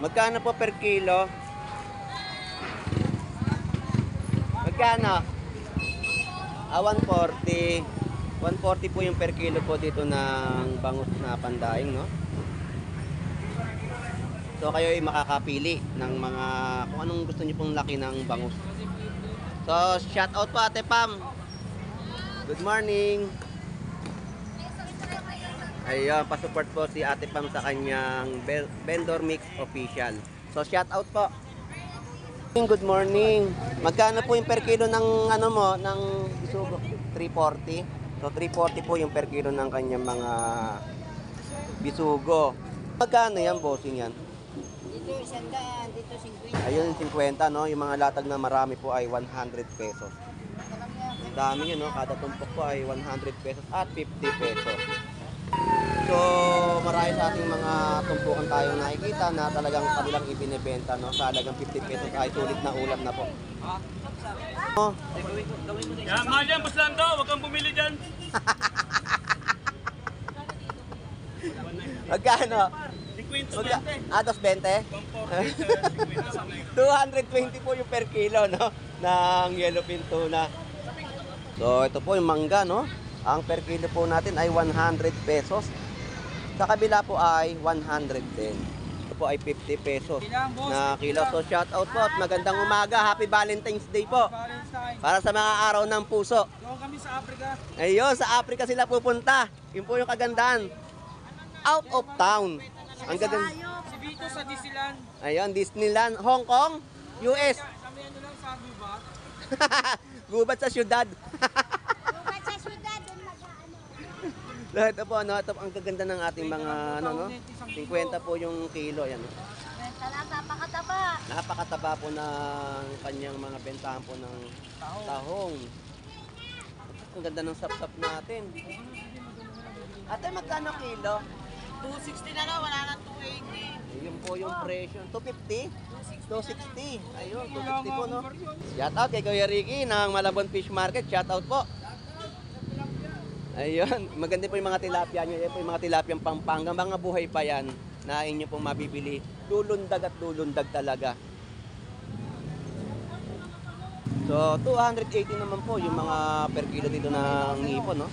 Magkano po per kilo? Magkano? 140. 140 po yung per kilo po dito ng bangus na pandaing, no? So kayo ay makakapili ng mga kung anong gusto niyo pong laki ng bangus. So shout out po Ate Pam. Good morning. Ayun, pa-support po si Ate Pam sa kanyang Vendor Mix Official. So shout out po. Good morning. Magkano po yung per kilo ng ano mo, ng isugo? 340. So 340 po yung per kilo ng kanyang mga bisugo. Magkano yan, bossing yan? Dito 100, dito 50. Ayun, 50, no? Yung mga latag na marami po ay 100 pesos. Ang dami yun, no? Kada tumpok po ay 100 pesos at 50 pesos. So, marami sa ating mga tumpukan tayo nakikita na talagang kanilang ibinebenta, no? Sa halagang 50 pesos ay sulit na ulam na po. Oh. Yan, mahal yan, Boss Lando. Huwag kang bumili dyan. Magkano? 50, 20. 220? 220 po yung per kilo, no? Ng yellowfin tuna. So, ito po yung mangga, no? Ang per kilo po natin ay 100 pesos. Sa kabila po ay 110. Ito po ay 50 pesos na kilo. So, shout out po at magandang umaga. Happy Valentine's Day po. Para sa mga araw ng puso. Doon kami sa Africa. Ayun, sa Africa sila pupunta. Yun po yung kagandahan. Out of town. Ang gaganda. Si Vito sa Disneyland. Ayun, Disneyland, Hong Kong, US. Kami ano lang sa Gubat. Gubat sa syudad. Bukat sa syudad, doon mag-ano. Ito po, ano, ito ang gaganda ng ating mga, ano, no? 50 po yung kilo, yan. No? Napakataba. Napakataba po ng kanyang mga bentahan po ng tahong. Ang ganda ng sap-sap natin. Ate, magkano kilo? 260 na lang, wala na 280. Yun po yung presyo. 250? 260. Ayun, 260 po, no? Shout out kay Kuya Ricky ng Malabon Fish Market. Shout out po. Ayun, maganda po yung mga tilapia nyo. Yan po yung mga tilapiang Pampanga. Mga buhay pa yan na inyo pong mabibili. Lulundag at lulundag talaga. So, 280 naman po yung mga per kilo dito ng ngipon, no?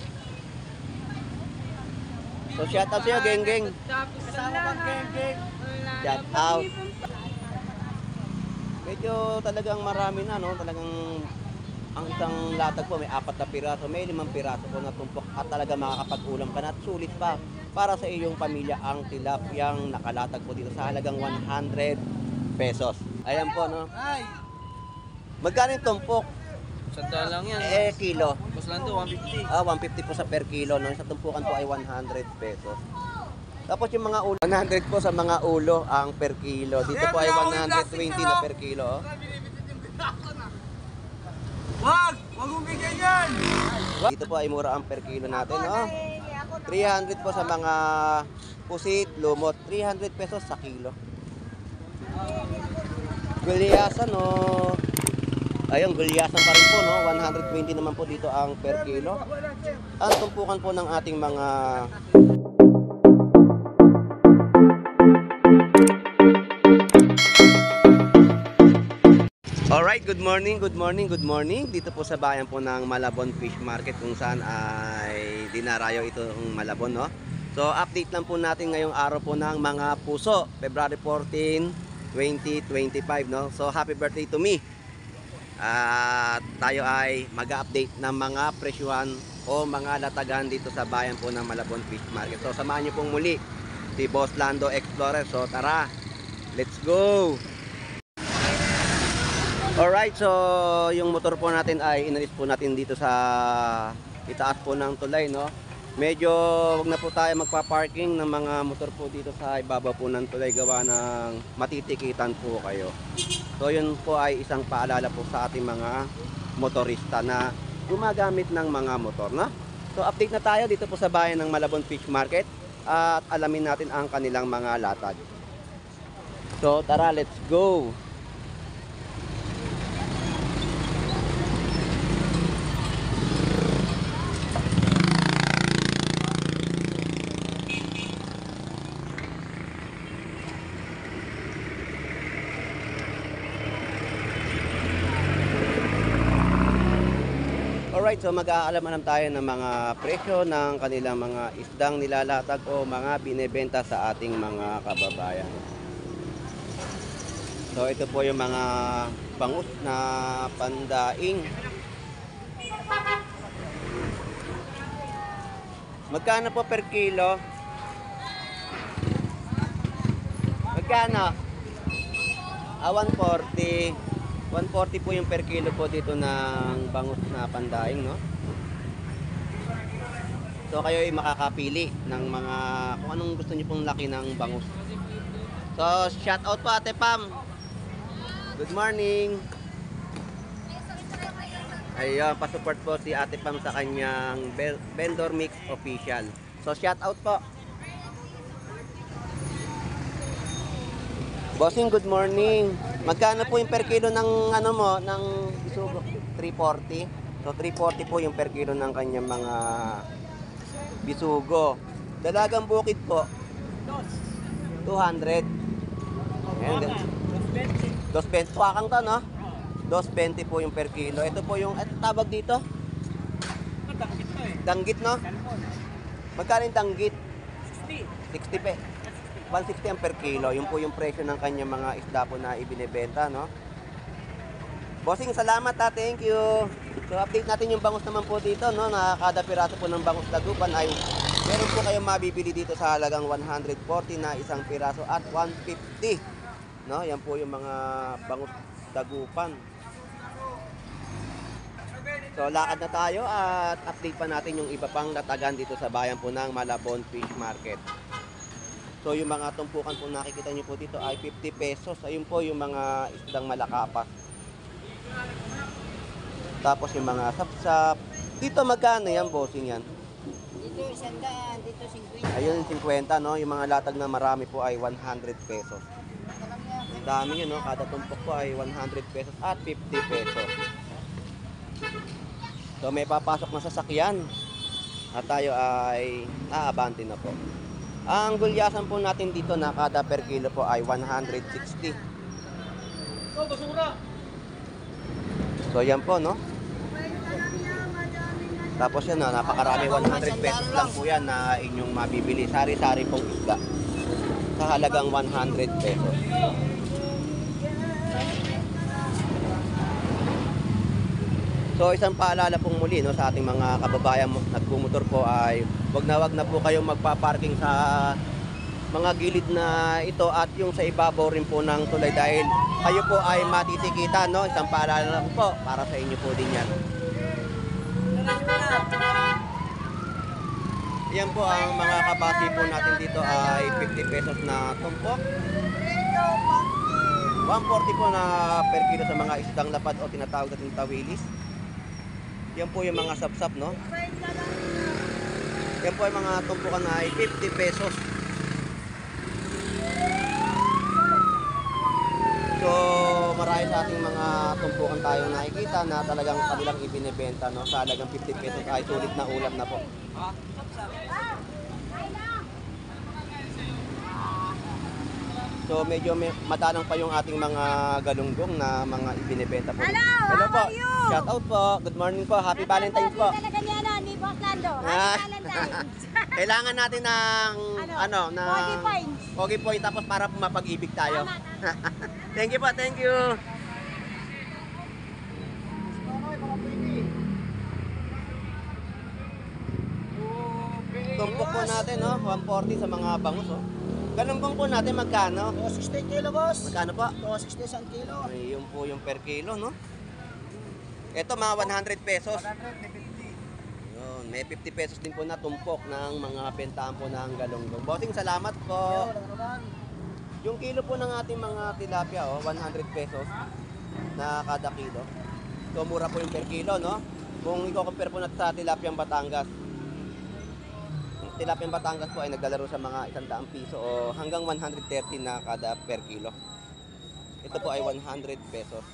So, shout out sa'yo, geng-geng. Shout out. Medyo talagang marami na, no? Talagang ang isang latag po may 4 na piraso, may 5 piraso po na tumpok at talaga makakapag-ulam ka na at sulit pa para sa iyong pamilya ang tilapyang nakalatag po dito sa halagang 100 pesos. Ayan po, no? Magkano yung tumpok? Sandaan lang yan. Kilo. Boss Lando, 150. 150 po sa per kilo, no? Sa tumpukan po ay 100 pesos. Tapos yung mga ulo, 100 po sa mga ulo ang per kilo. Dito po ay 120 na per kilo. Oh. Wag mong bigyan yan. Dito po ay mura ang per kilo natin, no? 300 po sa mga pusit, lumot. 300 pesos sa kilo. Gulyasan, no? Ayun, gulyasan pa rin po, no? 120 naman po dito ang per kilo. Ang tumpukan po ng ating mga Alright, good morning, good morning, good morning. Dito po sa bayan po ng Malabon Fish Market kung saan ay dinarayo itong Malabon, no? So, update lang po natin ngayong araw po ng mga puso, February 14, 2025, no? So, happy birthday to me. At tayo ay mag-update ng mga presyuhan o mga latagan dito sa bayan po ng Malabon Fish Market. So, samahan nyo pong muli si Boss Lando Explorer. So, tara, let's go! Alright, so yung motor po natin ay inalis po natin dito sa itaas po ng tulay, no? Medyo wag na po tayo magpa-parking ng mga motor po dito sa ibaba po ng tulay gawa ng matitikitan po kayo. So yun po ay isang paalala po sa ating mga motorista na gumagamit ng mga motor, no? So update na tayo dito po sa bayan ng Malabon Fish Market at alamin natin ang kanilang mga latag. So tara, let's go! Alright, so mag-aalam-alam tayo ng mga presyo ng kanilang mga isdang nilalatag o mga binebenta sa ating mga kababayan. So ito po yung mga bangus na pandaing. Magkano po per kilo? Magkano? 140. 140 po yung per kilo po dito ng bangus na pandaing, no? So kayo ay makakapili ng mga kung anong gusto niyo pong laki ng bangus. So shout out po Ate Pam. Good morning. Ayun, pa-support po si Ate Pam sa kanyang vendor mix official. So shout out po. Bossing, good morning. Magkano po yung per kilo ng ano mo, ng bisugo? 340. So 340 po yung per kilo ng kanyang mga bisugo. Dalagang bukid po 200. Ayan, 220 po akang to, no? 220 po yung per kilo. Ito po yung tawag dito? Danggit, no? Magkano yung danggit? 60 pe. 160 ang per kilo. Yun po yung presyo ng kanyang mga isda po na ibinebenta, no? Bossing, salamat ha. Thank you. So, update natin yung bangus naman po dito, no? Na kada piraso po ng bangus dagupan ay meron po kayong mabibili dito sa halagang 140 na isang piraso at 150. No? Yan po yung mga bangus dagupan. So, lakad na tayo at update pa natin yung iba pang latagan dito sa bayan po ng Malabon Fish Market. So yung mga tumpukan po nakikita nyo po dito ay 50 pesos. Ayun po yung mga isdang malakapas. Tapos yung mga sapsap. Dito magkano yan, bossing yan? Dito 100, dito 50. Ayun 50, no? Yung mga latag na marami po ay 100 pesos. Ang dami yun, no? Kada tumpok po ay 100 pesos at 50 pesos. So may papasok na sasakyan. At tayo ay aabante na po. Ang gulyasan po natin dito na kada per kilo po ay 160. So yan po, no? Tapos yan, napakarami, 100 pesos lang po yan na inyong mabibili. Sari-sari pong isda sa halagang 100 pesos. So isang paalala pong muli, no, sa ating mga kababayan nagbumotor po ay wag na po kayong magpa-parking sa mga gilid na ito at yung sa ibabaw rin po ng tulay dahil kayo po ay matitikitan, no? Isang paalala lang po para sa inyo po din yan. Yan po ang mga kabasi po natin dito ay 50 pesos na tumpok. 140 po na per kilo sa mga isdang lapad o tinatawag natin tawilis. Yan po yung mga sapsap, no? Yan po yung mga tumpukan na ay 50 pesos. So, marami sa ating mga tumpukan tayong nakikita na talagang kanilang ibinebenta, no? Sa halagang 50 pesos ay sulit na ulam na po. So medyo madalang pa yung ating mga galunggong na mga ibinebenta po. Hello po. Shout out po. Good morning po. Happy Valentine's po. Talaga niya na ni Boss Lando. Ah. Happy Valentine's. Kailangan natin ng na Pogi points. Pogi point tapos para mapag-ibig tayo. Tama. Thank you po. Thank you. Tumpok po natin, no? 140 sa mga bangus, oh. Galumbong po natin magkano? 260 kilo, boss. Magkano po? 260 isang kilo. Ay, yun po yung per kilo, no? Ito mga 100 pesos. 150. Yun, may 50 pesos din po na tumpok ng mga bentahan po ng galunggong. Bossing, salamat po. Yung kilo po ng ating mga tilapia, oh, 100 pesos na kada kilo. So, mura po yung per kilo, no? Kung i-compare po natin sa tilapia Batangas. Tilapia Batangas po ay naglalaro sa mga 100 piso o hanggang 130 na kada per kilo. Ito po ay 100 pesos.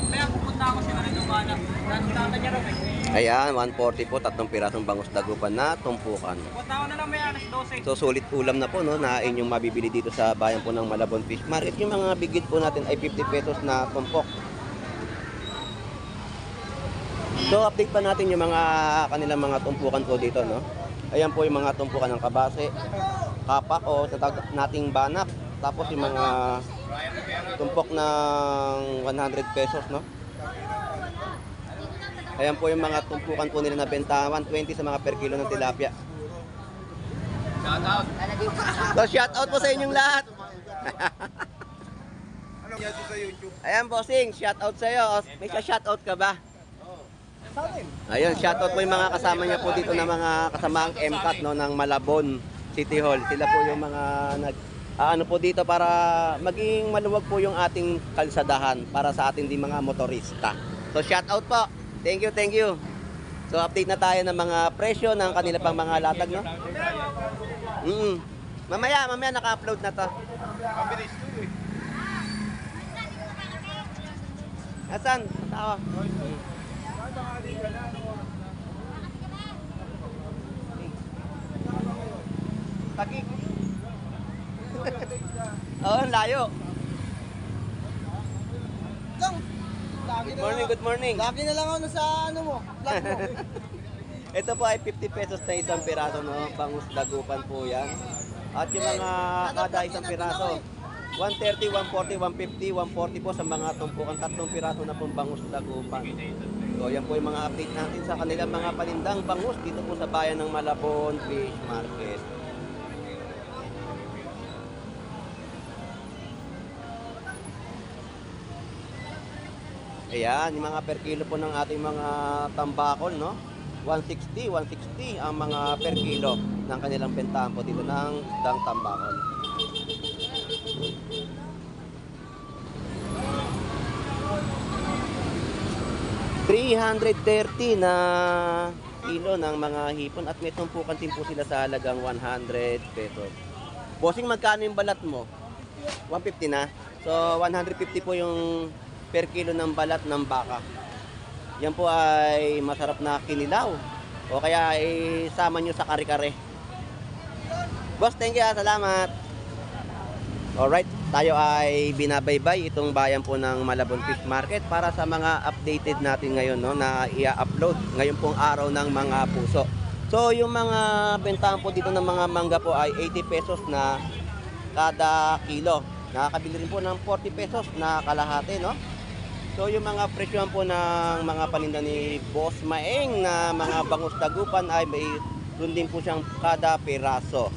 Kaya pupunta ako sa Marinobana. Nanong niya rin. Ayan, 140 po, 3 pirasong bangus dagupan na tumpukan. So sulit ulam na po, no, na inyong mabibili dito sa bayan po ng Malabon Fish Market. Yung mga bigit po natin ay 50 pesos na tumpok. So update pa natin yung mga kanilang mga tumpukan po dito, no. Ayan po yung mga tumpukan ng kabase, kapak o tatawag nating banak. Tapos yung mga tumpok ng 100 pesos, no. Ayan po yung mga tumpukan po nila na benta, 120 sa mga per kilo ng tilapia. Shoutout. So shout out po sa inyong lahat. Ayan bossing, shout out sa iyo. May shout out ka ba? Ayun, shout out po yung mga kasama niya po dito na mga kasamaang MCAT, no, ng Malabon City Hall. Sila po yung mga ano po dito para maging maluwag po yung ating kalsadahan para sa ating di mga motorista. So shout out po. Thank you, thank you. So update na tayo ng mga presyo ng kanila pang mga latag, no? Mamaya naka-upload na to. Asan? Tawa. Takik. Oh, layo. Good morning, good morning. Lagi na lang ako sa ano mo, vlog mo. Ito po ay 50 pesos na isang piraso, no? Bangus dagupan po yan. At yung mga kada isang piraso, 130, 140, 150, 140 po sa mga tumpukan. 3 piraso na pong bangus dagupan. So yan po yung mga update natin sa kanilang mga panindang bangus dito po sa bayan ng Malabon Fish Market. Ayan, yung mga per kilo po ng ating mga tambakol, no? 160 ang mga per kilo ng kanilang bentahan po dito ng isdang tambakol. $330 na kilo ng mga hipon at may tumpukan din po sila sa halagang 100 pesos. Bossing, magkano yung balat mo? 150 na. So 150 po yung per kilo ng balat ng baka. Yan po ay masarap na kinilaw. O kaya isama nyo sa kare-kare. Boss, thank you. Salamat. Alright, tayo ay binabaybay itong bayan po ng Malabon Fish Market para sa mga updated natin ngayon, no, na i-upload ngayon pong araw ng mga puso. So yung mga bentahan po dito ng mga mangga po ay 80 pesos na kada kilo. Nakakabili rin po ng 40 pesos na kalahati, no? So yung mga presyohan po ng mga paninda ni Boss Maeng na mga bangus dagupan ay may doon din po siyang kada piraso.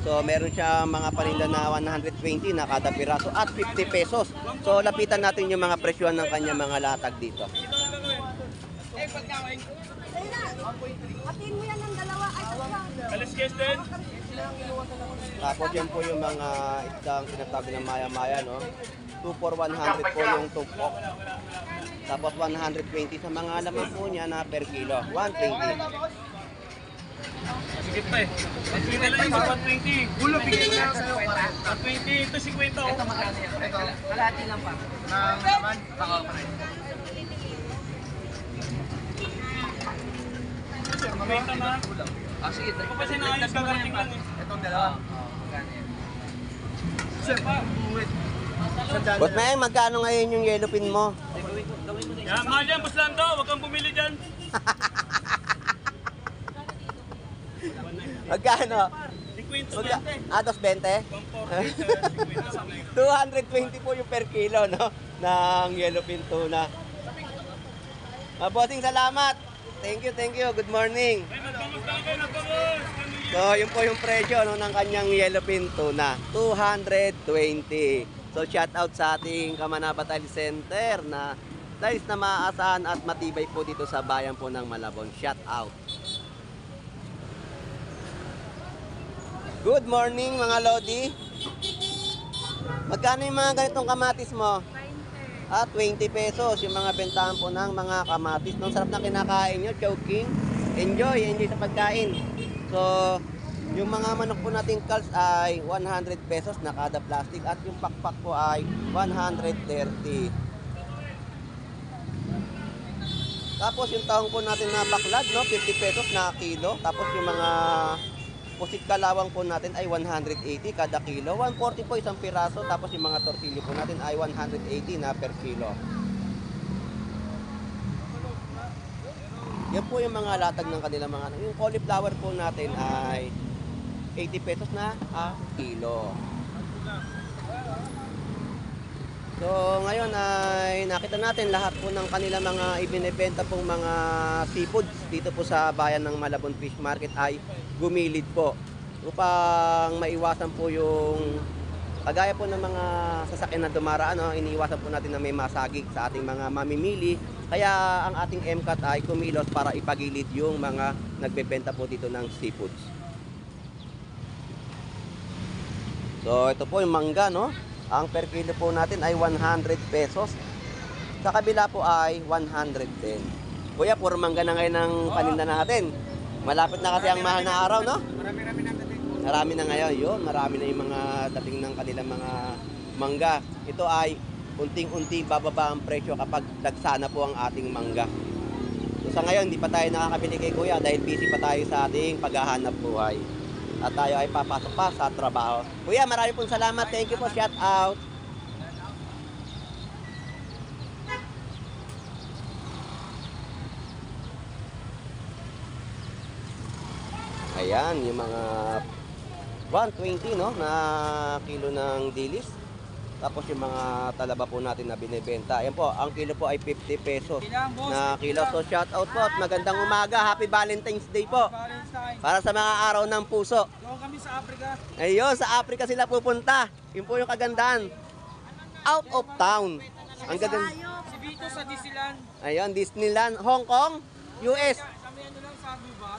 So meron siya mga paninda na 120 na kada piraso at 50 pesos. So lapitan natin yung mga presyohan ng kanya mga latag dito. Atin mo yan ng dalawa. Ay, Alis guys din. Tapos yan po yung mga isdang sinatawag na maya-maya, no? 2 for 100 po yung tumpok. Tapos 120 sa mga laman po niya na per kilo. 120. Sige pa eh. Sige na lang yung 120. Ulo, bigay ko na sa'yo. 120, ito 50. Ito magkano yan? Ito, kalahati lang pa. Naman? Oo, pareho. Mabenta na. Sige. Ito pa sinayos ka lang lang eh. Itong dalawa. Magkano yan? Sir, wait. Boss Maeng, magkano ngayon yung yellow pin mo? Yan, mahal yan, Boss Lando. Huwag kang bumili dyan. Magkano? 50, 20. 220? 220 po yung per kilo, no? Ng yellow pin tuna. Bossing, salamat. Thank you, thank you. Good morning. Ay, nagbangus lang kayo, nagbangus. So, yun po yung presyo, no, ng kanyang yellow pin tuna. 220. So, shout out sa ating Kamanabatay Center na nais na maaasahan at matibay po dito sa bayan po ng Malabon. Shout out. Good morning mga Lodi. Magkano yung mga ganitong kamatis mo? 20 pesos yung mga bentahan po ng mga kamatis. Nung sarap na kinakain nyo, choking. Enjoy sa pagkain. So, yung mga manok po nating calls ay 100 pesos na kada plastic at yung pakpak po ay 130. Tapos yung tahong po natin na baklad, no, 50 pesos na kilo. Tapos yung mga pusit kalawang po natin ay 180 kada kilo. 140 po isang piraso. Tapos yung mga tortilyo po natin ay 180 na per kilo. Yan po yung mga latag ng kanilang mga ano. Yung cauliflower po natin ay 80 pesos na kilo. So ngayon ay nakita natin lahat po ng kanilang mga ibinebenta pong mga seafoods dito po sa bayan ng Malabon Fish Market ay gumilid po upang maiwasan po yung kagaya po ng mga sasakyan na dumaraan, no? Iniiwasan po natin na may masagig sa ating mga mamimili. Kaya ang ating MCAT ay kumilos para ipagilid yung mga nagbebenta po dito ng seafoods. So ito po yung mangga, no? Ang per kilo po natin ay 100 pesos. Sa kabila po ay 110. Kuya, puro mangga na ngayon ang paninda natin. Malapit na kasi ang mahal na araw, no? Marami-rami na dating. Marami na ngayon. Yun, marami na yung mga dating ng kanilang mga mangga. Ito ay unting-unti bababa ang presyo kapag dagsana po ang ating mangga. So sa ngayon, hindi pa tayo nakakabili kay Kuya dahil busy pa tayo sa ating paghahanap buhay. At tayo ay papasok pa sa trabaho. Kuya, marami pong salamat. Thank you po. Shout out. Ayan, yung mga 120, no, na kilo ng dilis. Tapos yung mga talaba po natin na binebenta. Ayan po, ang kilo po ay 50 pesos na kilo. So shout out po at magandang umaga. Happy Valentine's Day po. Valentine. Para sa mga araw ng puso. Doon kami sa Africa. Ayun, sa Africa sila pupunta. Yun po yung kagandahan. Out of town. Ang gaganda. Si Vito sa Disneyland. Ayun, Disneyland, Hong Kong, US. Kami ano lang sa Aruba.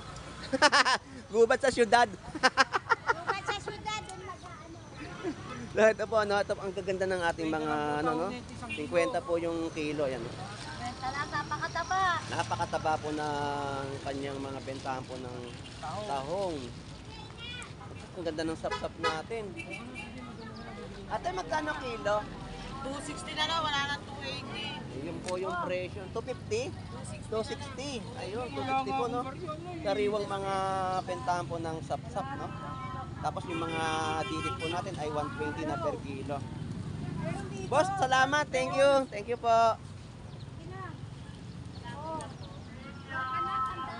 Gubat sa syudad. Bukat sa syudad, doon mag-ano. Ito po, ano, ito ang gaganda ng ating mga ano, no? 50 po yung kilo, yan. Benta lang, napakataba. Napakataba po ng kanyang mga bentahan po ng tahong. Ang ganda ng sap-sap natin. Ate, magkano kilo? 260 na lang, wala na 280. Yun po yung presyo. 250? 260. Ayun, 260 po, no? Sariwang mga bentahan po ng sap-sap, no? Tapos yung mga dilit po natin ay 120 na per kilo. Boss, salamat. Thank you. Thank you po.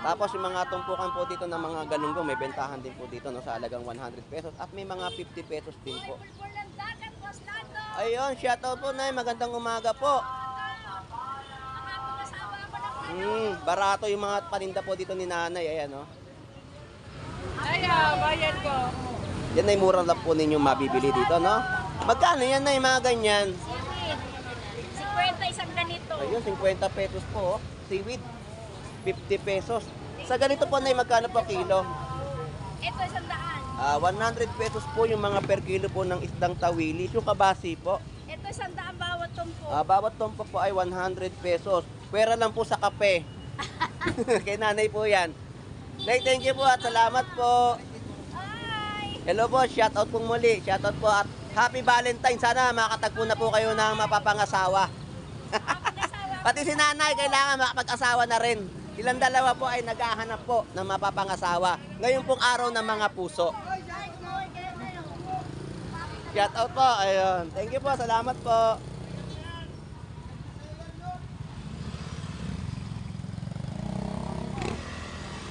Tapos yung mga tumpukan po dito ng mga galunggong, may bentahan din po dito, no, sa halagang 100 pesos. At may mga 50 pesos din po. Ayun, shoutout po, Nay. Magandang umaga po. Barato yung mga paninda po dito ni Nanay. Ayan, no. Bayad ko. Yan ay murang lang po ninyo mabibili dito, no? Magkano yan, Nay, mga ganyan? 50 isang ganito. Ayun, 50 pesos po, oh. Seaweed, 50 pesos. Sa ganito po, Nay, magkano po kilo? Ito isang daan. 100 pesos po yung mga per kilo po ng isdang tawilis. Yung kabasi po. Ito isang daan bawat tumpo. Bawat tompo po ay 100 pesos. Pwera lang po sa kape. Kay Nanay po yan. Nay, thank you po at salamat po. Ay! Hello po, shoutout pong muli. Shoutout po at Happy Valentine. Sana makatagpo na po kayo ng mapapangasawa. Pati si Nanay kailangan makapag-asawa na rin. Ilang dalawa po ay naghahanap po ng mapapangasawa. Ngayon pong araw ng mga puso. Shoutout po. Ayun. Thank you po. Salamat po.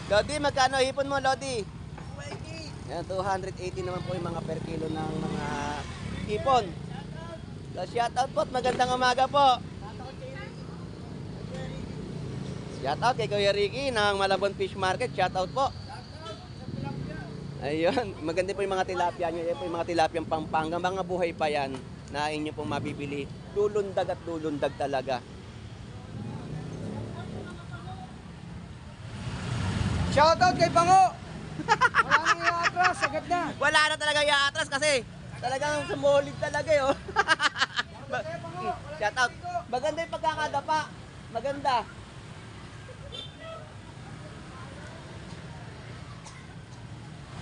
Lodi, magkano hipon mo, Lodi? 280. Yan, 280 naman po yung mga per kilo ng mga hipon. So, shoutout po at magandang umaga po. Shoutout kay Kuya Ricky ng Malabon Fish Market. Shoutout po. Ayun, maganda po yung mga tilapia nyo. Yan po yung mga tilapiang Pampanga. Mga buhay pa yan na inyo pong mabibili. Lulundag at lulundag talaga. Shoutout kay Pango! Wala nang i-atras, agad na. Wala na talaga i-atras kasi talagang sumolid talaga eh. Oh. Shoutout. Maganda yung pagkakadapa. Maganda.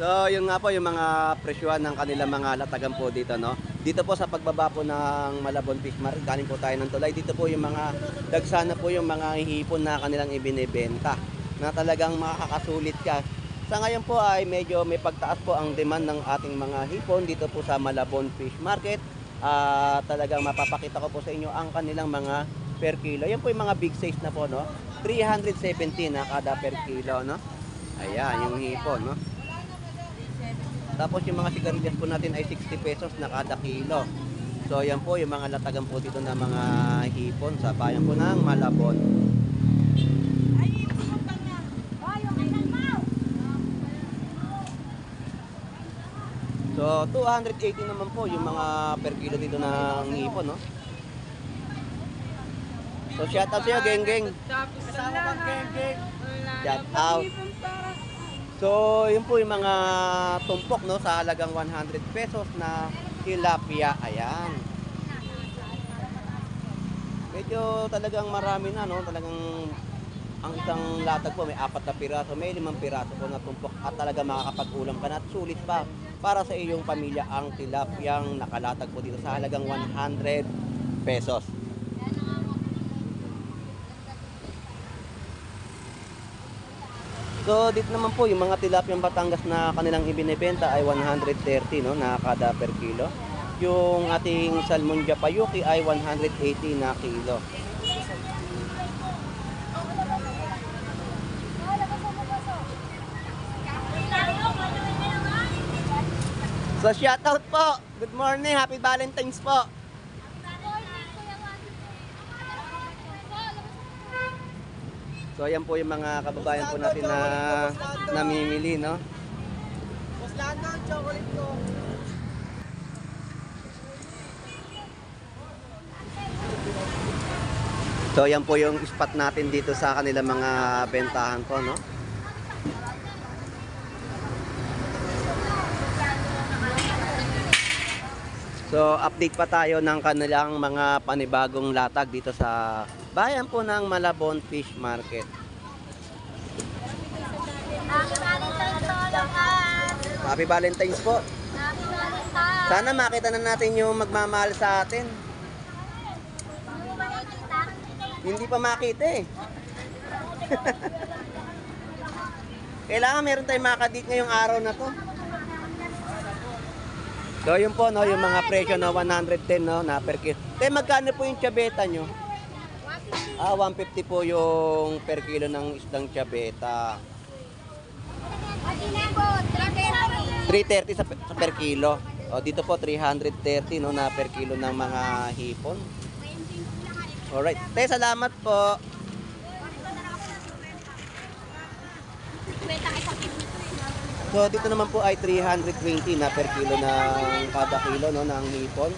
So, yun nga po yung mga presyuhan ng kanilang mga latagan po dito, no? Dito po sa pagbaba po ng Malabon Fish Market, galing po tayo ng tulay. Dito po yung mga dagsana po yung mga hipon na kanilang ibinebenta na talagang makakasulit ka. Sa ngayon po ay medyo may pagtaas po ang demand ng ating mga hipon dito po sa Malabon Fish Market. Talagang mapapakita ko po sa inyo ang kanilang mga per kilo. Yan po yung mga big size na po, no? 370 na kada per kilo, no? Ayan, yung hipon, no? Tapos yung mga sigarilyas po natin ay 60 pesos na kada kilo. So yan po yung mga latagan po dito na mga hipon sa bayan po ng Malabon. So 280 naman po yung mga per kilo dito ng hipon, no? So shout out sa'yo, geng-geng. Kasama pang geng-geng. Shout out. So, yun po yung mga tumpok, no, sa halagang 100 pesos na tilapia. Ayan. Medyo talagang marami na, no? Talagang ang isang latag po may 4 na piraso, may 5 piraso po na tumpok at talaga makakapag-ulam ka na at sulit pa para sa iyong pamilya ang tilapiyang nakalatag po dito sa halagang 100 pesos. So dito naman po yung mga tilapiyang Batangas na kanilang ibinebenta ay 130, no, na kada per kilo. Yung ating Salmon Japayuki ay 180 na kilo. So shoutout po. Good morning, happy Valentine's po. So ayan po yung mga kababayan po natin na namimili, no? Boss Lando, chocolate ko. So ayan po yung spot natin dito sa kanilang mga bentahan po, no? So update pa tayo ng kanilang mga panibagong latag dito sa bayan po ng Malabon Fish Market. Happy Valentine's po, Lokas! Happy Valentine's po. Happy Valentine's! Sana makita na natin yung magmamahal sa atin. Hindi mo makikita? Hindi pa makita eh. Kailangan meron tayong makadate ngayong araw na to. So yun po, no, yung mga presyo na 110, no, na per kilo. Te, magkano po yung tiyabeta nyo? 150 po yung per kilo ng isdang tiyabeta. 330 sa per kilo. O dito po 330, no, na per kilo ng mga hipon. Alright. Te, salamat po. So dito naman po ay 320 na per kilo ng kada kilo, no, ng hipon.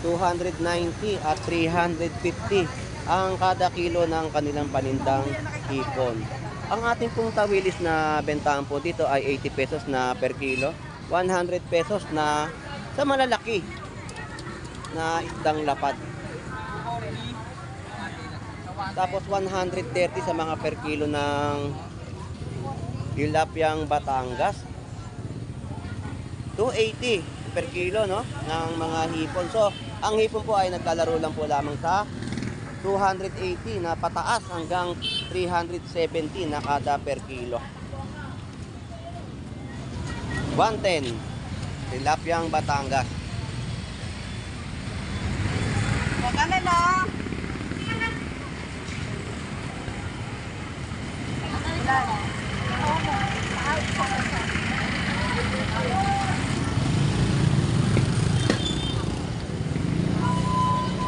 290 at 350 ang kada kilo ng kanilang panindang hipon. Ang ating pong tawilis na bentahan po dito ay 80 pesos na per kilo, 100 pesos na sa malalaki na isdang lapad. Tapos 130 sa mga per kilo ng tilapiyang Batangas. 280 per kilo, no, ng mga hipon. So, ang hipon po ay naglalaro lang po lamang sa 280 na pataas hanggang 370 na kada per kilo. 110 tilapiyang Batangas. Magkano na?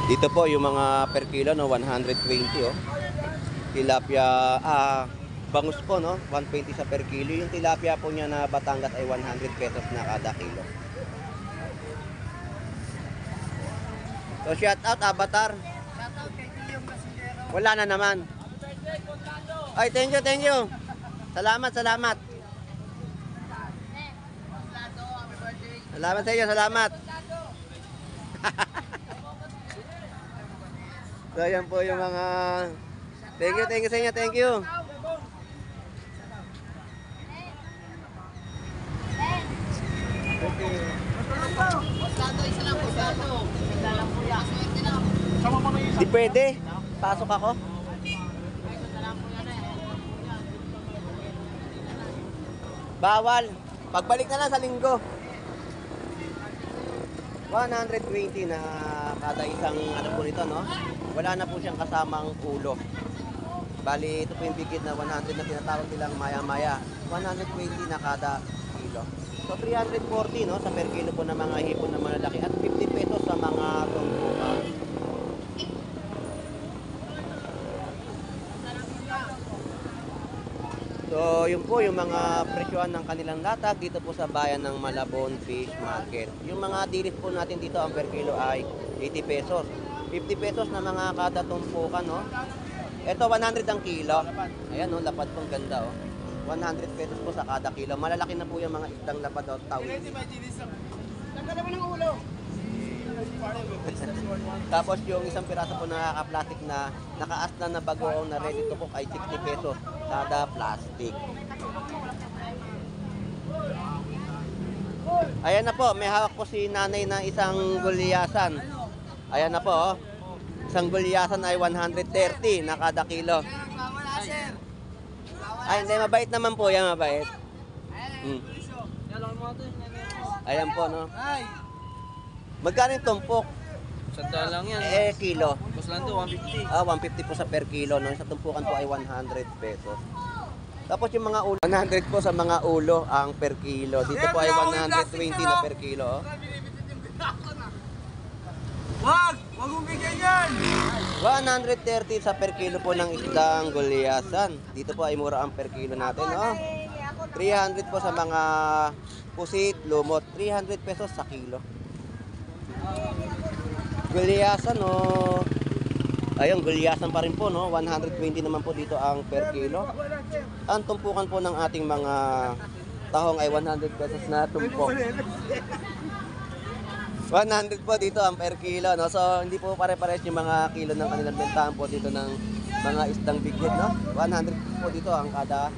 Dito po yung mga per kilo, no, 120, oh. Tilapia, bangus po, no, 120 sa per kilo. Yung tilapia po niya na Batangas ay 100 pesos na kada kilo. So shout out Avatar. Wala na naman. Ay, thank you, thank you. Salamat, salamat. Salamat sa iyo, salamat. So, yan po yung mga... Thank you sa inyo, thank you. Okay. Sama mo na yung Di pwede. Pasok ako. Bawal. Pagbalik na lang sa linggo. 120 na kada isang ano po nito, no? Wala na po siyang kasamang ulo. Bali, ito po yung bigit na 100 na tinatawag nilang maya-maya. 120 na kada kilo. So, 340, no? Sa per kilo po ng mga hipon na malalaki. At 50 pesos sa mga tungkukan. So, yun po yung mga presyohan ng kanilang latag dito po sa bayan ng Malabon Fish Market. Yung mga dilis po natin dito, ang per kilo ay 80 pesos. 50 pesos na mga kada tumpukan, no? Ito, 100 ang kilo. Ayan, no? Lapad pong ganda, oh. 100 pesos po sa kada kilo. Malalaki na po yung mga isdang lapad, oh. Tawid. Tanggal mo ng ulo. Tapos yung isang piraso po na plastic na nakaaslan na bagoong na ready to cook ay 60 pesos kada plastic. Ayan na po, may hawak po si nanay ng isang gulyasan. Ayan na po, oh. Isang gulyasan ay 130 na kada kilo. Ay, hindi, mabait naman po yan, mabait. Ayan po, no? Magkano yung tumpok? Sandaan lang yan. Kilo. Boss Lando, 150. 150 po sa per kilo, no? Sa tumpukan po ay 100 pesos. Tapos yung mga ulo, 100 po sa mga ulo ang per kilo. Dito po ay 120 na per kilo. Oh. Wag mong bigyan yan. 130 sa per kilo po ng isdang gulyasan. Dito po ay mura ang per kilo natin, no? 300 po sa mga pusit, lumot. 300 pesos sa kilo. Gulyasan, no? Ayun, gulyasan pa rin po, no? 120 naman po dito ang per kilo. Ang tumpukan po ng ating mga tahong ay 100 pesos na tumpok. 100 po dito ang per kilo, no? So, hindi po pare-pares yung mga kilo ng kanilang bentahan po dito ng mga isdang bigit, no? 100 po dito ang kada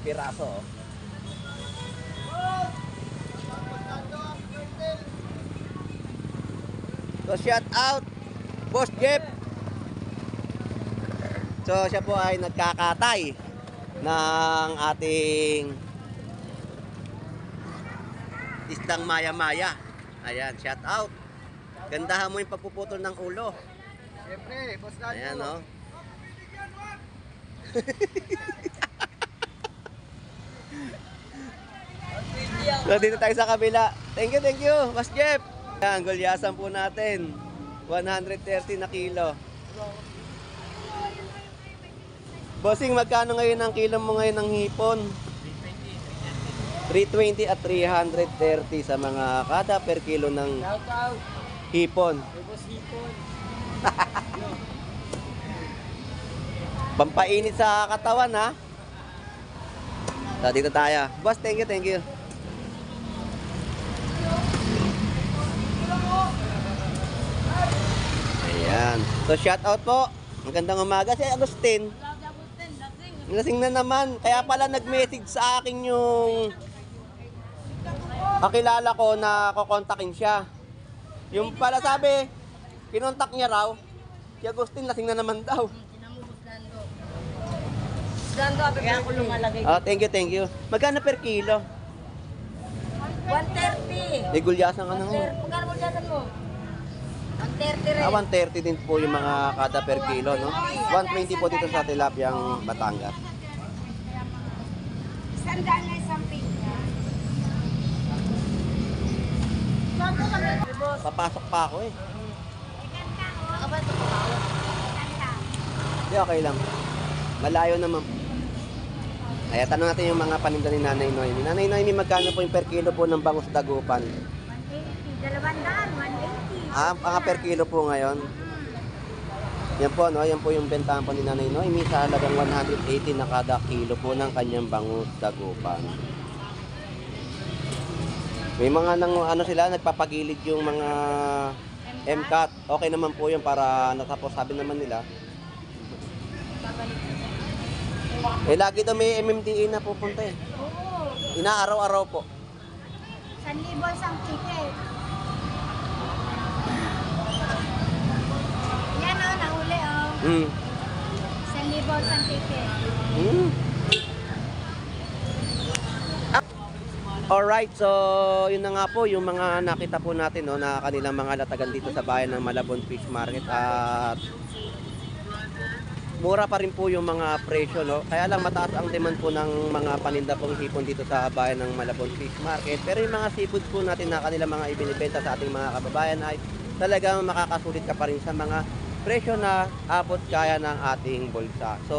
piraso, oh. So, shout out, Boss Jeff. So, siya po ay nagkakatay ng ating isdang maya-maya. Ayan, shout out. Gandahan mo yung pagpuputol ng ulo. Siyempre, boss Lando. Ayan, no? So, dito tayo sa kabila. Thank you, Boss Jeff. Ayan, gulyasan po natin. 130 na kilo. Bossing, magkano ngayon ang kilo mo ngayon ng hipon? 320 at 330 sa mga kada per kilo ng Shout out. hipon. Boss Hipon. Pampainit sa katawan, ha? So, dito tayo. Boss, thank you. Ayan. So, shout out po. Magandang umaga si Agustin. Lasing na naman. Kaya pala nag-message sa akin yung kakilala ko na kukontakin siya. Yung pala sabi, kinontak niya raw, si Agustin lasing na naman daw. Kaya ako lumalagay. Oh, thank you. Magkano per kilo? 130. May gulyasan ka na nga. Magkano mo dyan mo? 130 rin. 130 din po yung mga kada per kilo, no? 120 po dito sa Tilapiyang Batangas. Sandaan na isang pinya. Papasok pa ako eh. Nakabal ito pa ako. Hindi, okay lang. Malayo naman. Ay, tanong natin yung mga paninda ni Nanay Noemi. Nanay Noemi, magkano po yung per kilo po ng bangus dagupan? 180. 200, 180. Ang per kilo po ngayon. Yan po, no? Yan po yung bentahan po ni Nanay Noemi sa halagang 180 na kada kilo po ng kanyang bangus dagupan. May mga sila, nagpapagilid yung mga MCAT. Okay naman po yun para natapos, sabi naman nila. Lagi daw may MMDA na pupunta eh. Oo. Inaaraw-araw po. 1,000 isang ticket. Mm. 1,000 isang ticket. Mm. Alright, so yun na nga po yung mga nakita po natin no, na kanilang mga latagan dito sa bayan ng Malabon Fish Market at mura pa rin po yung mga presyo no. Kaya lang mataas ang demand po ng mga paninda pong hipon dito sa bayan ng Malabon Fish Market. Pero yung mga seafood po natin na kanilang mga ibinibenta sa ating mga kababayan ay talagang makakasulit ka pa rin sa mga presyo na abot kaya ng ating bulsa. So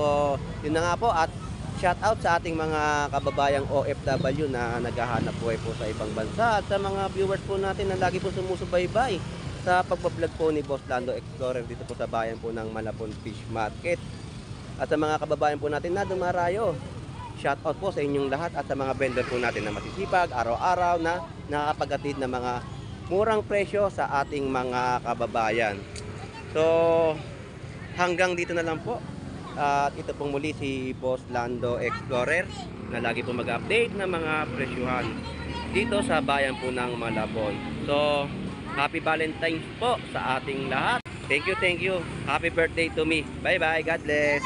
yun na nga po at shout out sa ating mga kababayang OFW na naghahanap buhay po sa ibang bansa at sa mga viewers po natin na lagi po sumusubaybay sa pagbablog po ni Boss Lando Explorer dito po sa bayan po ng Malabon Fish Market. At sa mga kababayan po natin na dumarayo, shout out po sa inyong lahat at sa mga vendor po natin na masisipag araw-araw na nakakapaghatid ng mga murang presyo sa ating mga kababayan. So hanggang dito na lang po. At ito pong muli si Boss Lando Explorer na lagi po mag-update ng mga presyuhan dito sa bayan po ng Malabon. So, happy Valentine's po sa ating lahat. Thank you, thank you. Happy birthday to me. Bye-bye. God bless.